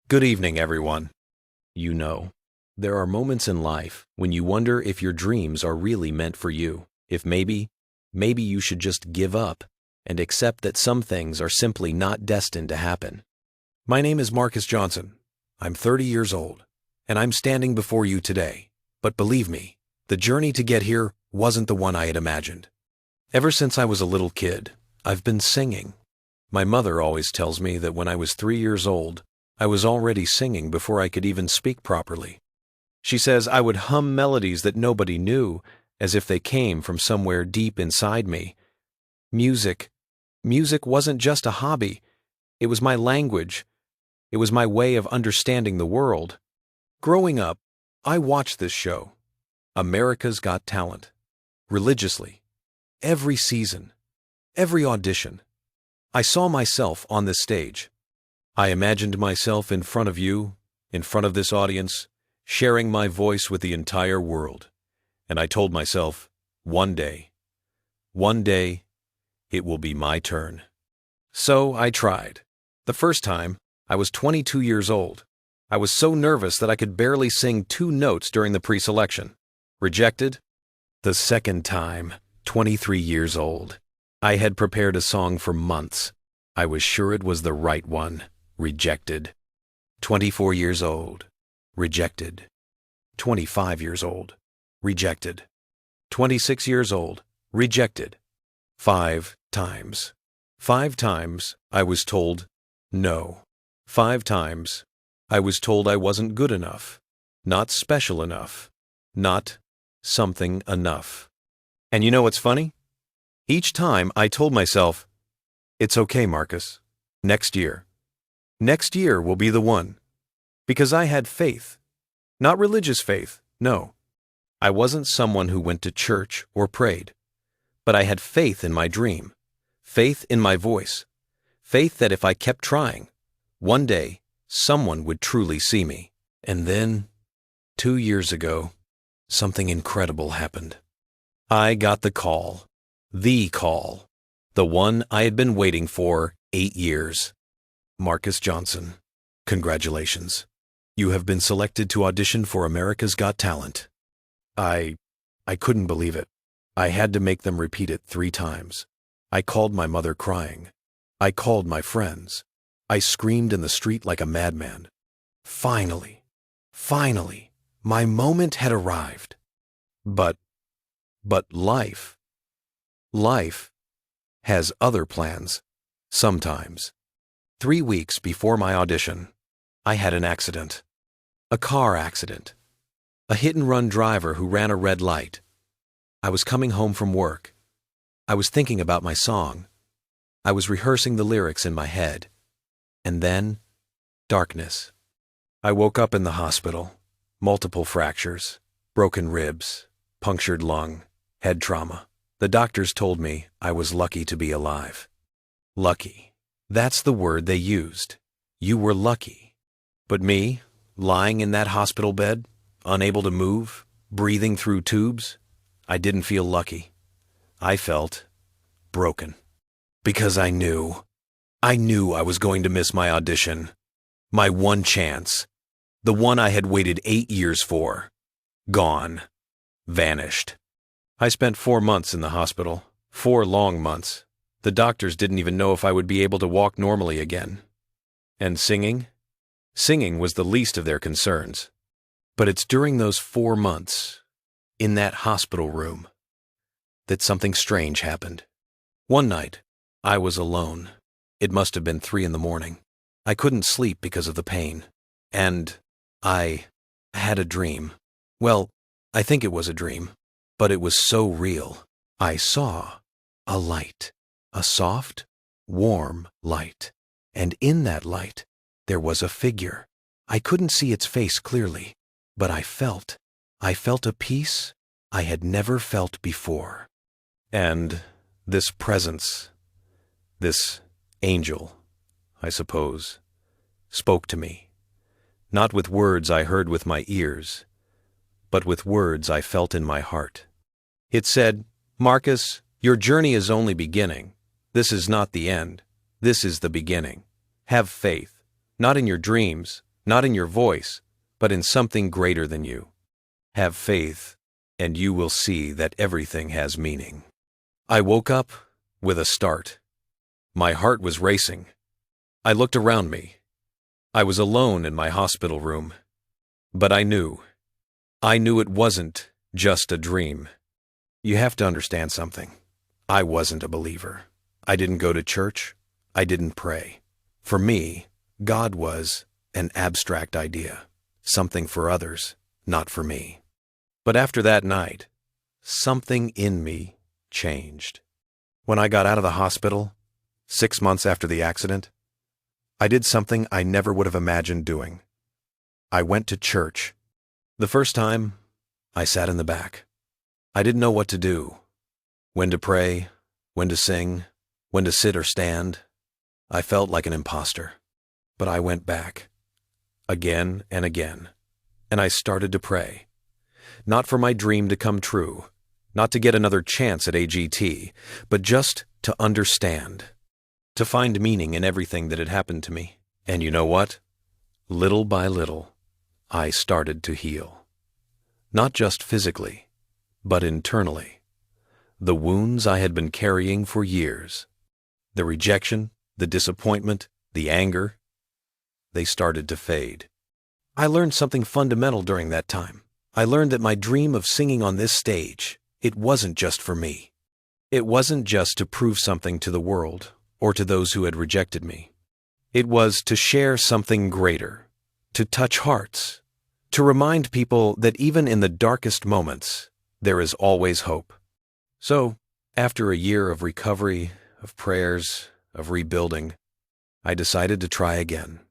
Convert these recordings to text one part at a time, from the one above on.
Good evening, everyone. You know, there are moments in life when you wonder if your dreams are really meant for you, if maybe you should just give up and accept that some things are simply not destined to happen. My name is Marcus Johnson. I'm 30 years old, and I'm standing before you today. But believe me, the journey to get here wasn't the one I had imagined. Ever since I was a little kid, I've been singing. My mother always tells me that when I was 3 years old, I was already singing before I could even speak properly. She says I would hum melodies that nobody knew, as if they came from somewhere deep inside me. Music wasn't just a hobby. It was my language. It was my way of understanding the world. Growing up, I watched this show, America's Got Talent, religiously. Every season, every audition. I saw myself on this stage. I imagined myself in front of you, in front of this audience, sharing my voice with the entire world. And I told myself, one day, it will be my turn. So I tried. The first time, I was 22 years old. I was so nervous that I could barely sing 2 notes during the pre-selection. Rejected? The second time, 23 years old. I had prepared a song for months. I was sure it was the right one. Rejected. 24 years old. Rejected. 25 years old. Rejected. 26 years old. Rejected. 5 times. 5 times I was told no. 5 times I was told I wasn't good enough, not special enough, not something enough. And you know what's funny? Each time I told myself, it's okay, Marcus. Next year will be the one. Because I had faith. Not religious faith, no. I wasn't someone who went to church or prayed. But I had faith in my dream. Faith in my voice. Faith that if I kept trying, one day someone would truly see me. And then, 2 years ago, something incredible happened. I got the call. The call. The one I had been waiting for 8 years. Marcus Johnson, congratulations. You have been selected to audition for America's Got Talent. I couldn't believe it. I had to make them repeat it 3 times. I called my mother crying. I called my friends. I screamed in the street like a madman. Finally, my moment had arrived. But life has other plans, sometimes. 3 weeks before my audition, I had an accident. A car accident. A hit-and-run driver who ran a red light. I was coming home from work. I was thinking about my song. I was rehearsing the lyrics in my head. And then, darkness. I woke up in the hospital. Multiple fractures, broken ribs, punctured lung, head trauma. The doctors told me I was lucky to be alive. Lucky. That's the word they used. You were lucky. But me, lying in that hospital bed, unable to move, breathing through tubes, I didn't feel lucky. I felt broken. Because I knew I was going to miss my audition. My one chance. The one I had waited 8 years for. Gone. Vanished. I spent 4 months in the hospital. 4 long months. The doctors didn't even know if I would be able to walk normally again. And singing? Singing was the least of their concerns. But it's during those 4 months, in that hospital room, that something strange happened. One night, I was alone. It must have been 3 in the morning. I couldn't sleep because of the pain. And I had a dream. Well, I think it was a dream, but it was so real. I saw a light. A soft, warm light. And in that light, there was a figure. I couldn't see its face clearly, but I felt a peace I had never felt before. And this presence, this angel, I suppose, spoke to me. Not with words I heard with my ears, but with words I felt in my heart. It said, Marcus, your journey is only beginning. This is not the end. This is the beginning. Have faith, not in your dreams, not in your voice, but in something greater than you. Have faith, and you will see that everything has meaning. I woke up with a start. My heart was racing. I looked around me. I was alone in my hospital room. But I knew it wasn't just a dream. You have to understand something. I wasn't a believer. I didn't go to church. I didn't pray. For me, God was an abstract idea, something for others, not for me. But after that night, something in me changed. When I got out of the hospital, 6 months after the accident, I did something I never would have imagined doing. I went to church. The first time, I sat in the back. I didn't know what to do, when to pray, when to sing, when to sit or stand. I felt like an imposter. But I went back, again and again, and I started to pray. Not for my dream to come true, not to get another chance at AGT, but just to understand, to find meaning in everything that had happened to me. And you know what? Little by little, I started to heal. Not just physically, but internally. The wounds I had been carrying for years, the rejection, the disappointment, the anger, they started to fade. I learned something fundamental during that time. I learned that my dream of singing on this stage, it wasn't just for me. It wasn't just to prove something to the world or to those who had rejected me. It was to share something greater, to touch hearts, to remind people that even in the darkest moments, there is always hope. So, after a year of recovery, of prayers, of rebuilding, I decided to try again,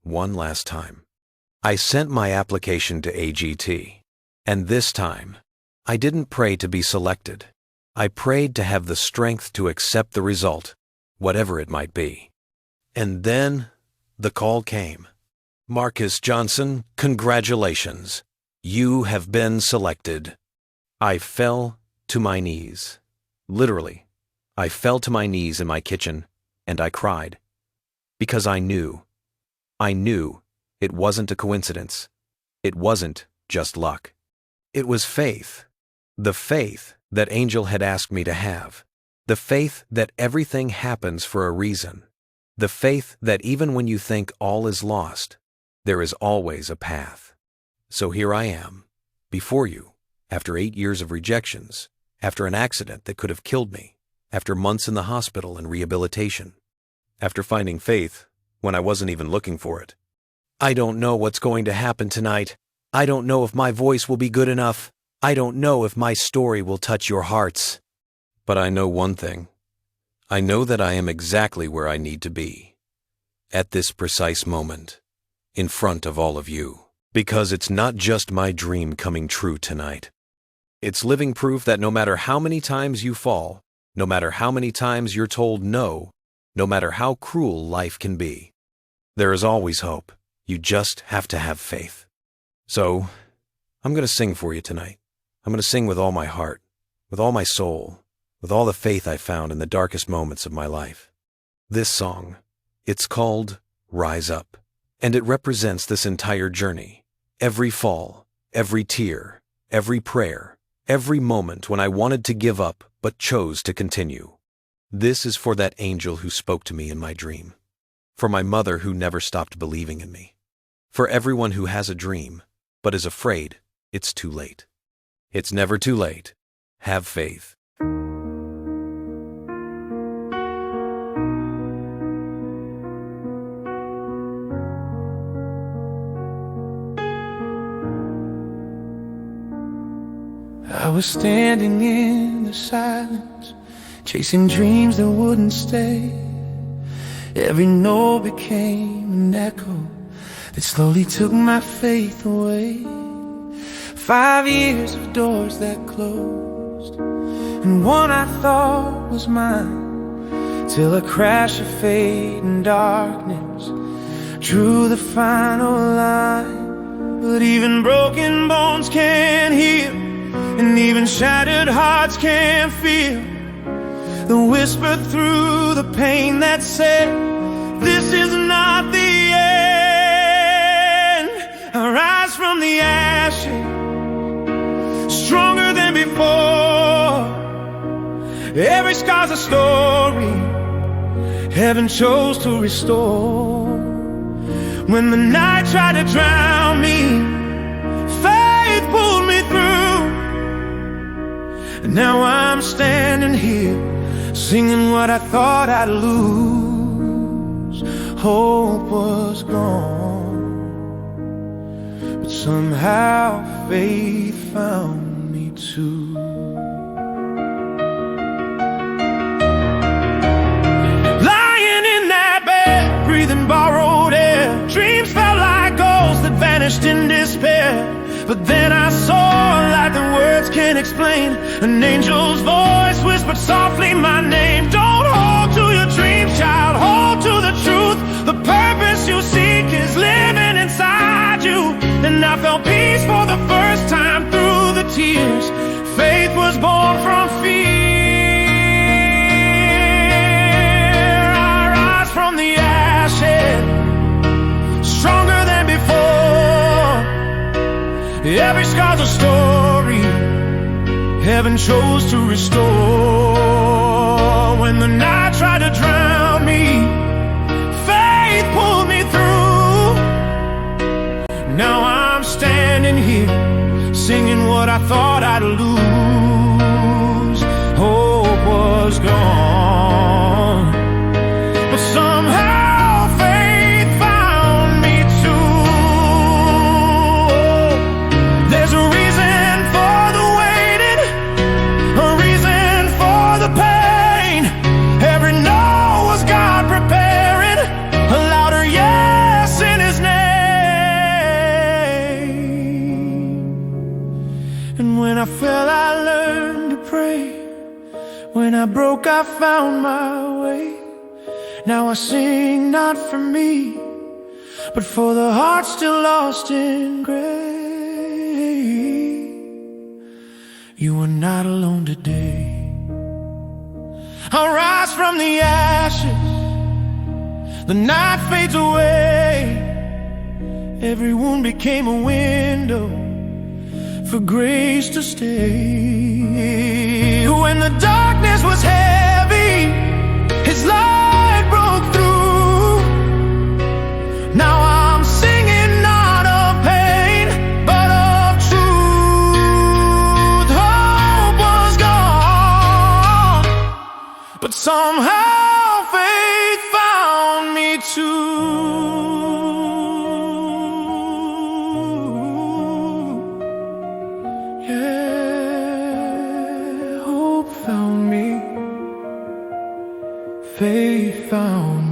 one last time. I sent my application to AGT. And this time, I didn't pray to be selected. I prayed to have the strength to accept the result, whatever it might be. And then the call came. Marcus Johnson, congratulations. You have been selected. I fell to my knees. Literally, I fell to my knees in my kitchen, and I cried. Because I knew it wasn't a coincidence. It wasn't just luck. It was faith, the faith that Angel had asked me to have, the faith that everything happens for a reason, the faith that even when you think all is lost, there is always a path. So here I am, before you, after 8 years of rejections, after an accident that could have killed me, after months in the hospital and rehabilitation, after finding faith when I wasn't even looking for it. I don't know what's going to happen tonight. I don't know if my voice will be good enough. I don't know if my story will touch your hearts. But I know one thing. I know that I am exactly where I need to be, at this precise moment, in front of all of you. Because it's not just my dream coming true tonight. It's living proof that no matter how many times you fall, no matter how many times you're told no, no matter how cruel life can be, there is always hope. You just have to have faith. So, I'm going to sing for you tonight. I'm going to sing with all my heart, with all my soul, with all the faith I found in the darkest moments of my life. This song, it's called Rise Up, and it represents this entire journey. Every fall, every tear, every prayer, every moment when I wanted to give up but chose to continue. This is for that angel who spoke to me in my dream. For my mother who never stopped believing in me. For everyone who has a dream, but is afraid it's too late. It's never too late. Have faith. I was standing in the silence, chasing dreams that wouldn't stay. Every no became an echo that slowly took my faith away. 5 years of doors that closed, and one I thought was mine, till a crash of fate and darkness drew the final line. But even broken bones can't heal, and even shattered hearts can't feel the whisper through the pain that said, this is not the end. Every scar's a story heaven chose to restore. When the night tried to drown me, faith pulled me through. And now I'm standing here, singing what I thought I'd lose. Hope was gone, but somehow faith found me too. Breathing borrowed air, dreams felt like ghosts that vanished in despair. But then I saw a light that words can't explain. An angel's voice whispered softly my name. Don't hold to your dreams, child, hold to the truth. The purpose you seek is living inside you. And I felt peace for the first time through the tears. Faith was born from fear. Stronger than before. Every scar's a story heaven chose to restore. When the night tried to drown me, faith pulled me through. Now I'm standing here, singing what I thought I'd lose. Hope was gone, but somehow I fell, I learned to pray. When I broke, I found my way. Now I sing not for me, but for the heart still lost in grace. You are not alone today. I'll rise from the ashes. The night fades away. Every wound became a window for grace to stay. When the darkness was heavy, His light broke through. Now I'm singing not of pain, but of truth. Hope was gone, but somehow faith found me too. Faith found